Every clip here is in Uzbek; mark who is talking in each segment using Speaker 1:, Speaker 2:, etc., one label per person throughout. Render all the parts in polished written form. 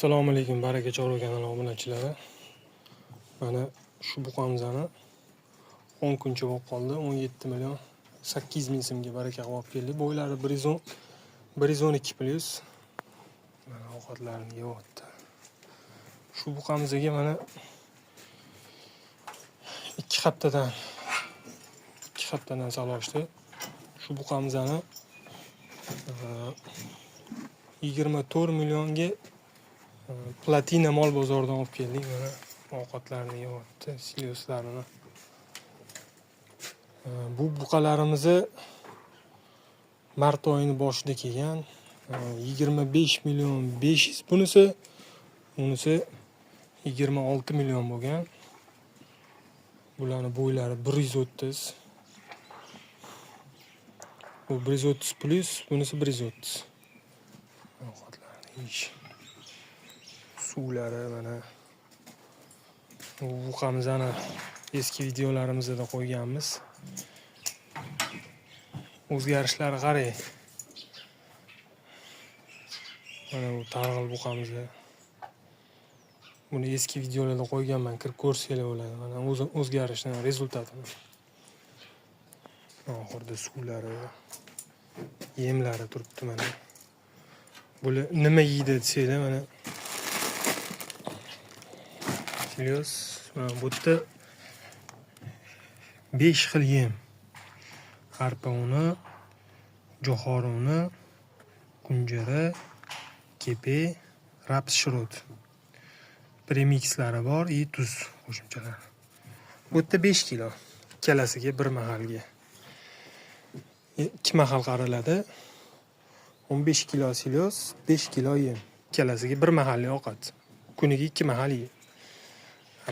Speaker 1: Assalomu alaykum, baraka chorva kanali obunachilari. Mana shu buqamizni 10 kuncha bo'lib qoldi. 17 million 800 ming so'mga baraka qilib olib keldik. Bo'ylari 112 plus. Mana ovqatlarini yeyapti. Shu buqamizga mana 2 haftadan saloshdi. Shu buqamizni 24 millionga Platina mol bozoridan olib keldik. Mana ovqatlarini yeyapti, silioslarini. Bu buqalarimizni mart oyining boshida kelgan. 25 million 500 bunisi 26 million bo'lgan. Bularning bo'ylari 130. Bu 130 plus, bunisi 130. Ovqatlarni yeyish. Suvlari mana bu buqamizni eski videolarimizda qo'yganmiz. O'zgarishlari qarang. Mana bu targ'il buqamizni. Buni eski videolarda qo'yganman, kirib ko'rsanglar bo'ladi. Mana o'zgarishning rezultatini. Oxirida suvlari, yemlari turibdi mana. Bular nima yeydi desanglar mana Silios, bu yerda 5 xil yem. Arpa uni, jo'xori uni, kunjara, kepe, raps shirot. Premixlari bor, tuz qo'shimchalar. Bu yerda 5 kilo. Ikkalasiga bir mahalga. 2 mahal qariladi. 15 kilo silios, 5 kilo yem. Ikkalasiga bir mahalli ovqat. Kuniga 2 mahal yem.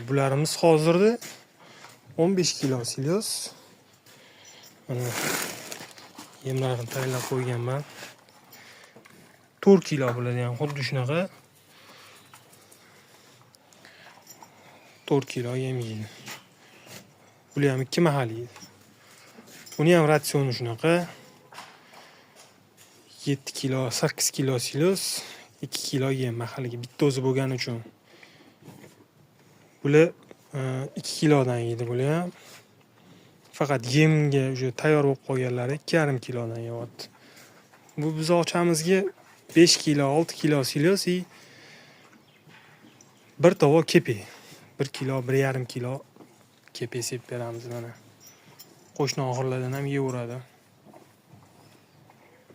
Speaker 1: Bularimiz hozirda 15 kilo silios. Mana yemlarini tayyorlab qo'yganman. 4 kilo bo'ladi, ham xuddi shunaqa. 4 kilo yem yeydi. Bular ham 2 mahal yeydi. Buni ham ratsioni shunaqa. 7 kilo, 8 kilo silios, 2 kilo yem mahaliga bitta o'zi bo'lgani uchun. Bular 2 kilodan yeydi bular ham. Faqat yemga o'sha tayyor bo'lib qolganlari 2,5 kilodan yeyapti. Bu buzoqchamizga 5 kilo, 6 kilo silios, bir tovoq kepe. 1 kilo, 1,5 kilo kepe sepib beramiz mana. Qo'shni oxirlardan ham yeyaveradi.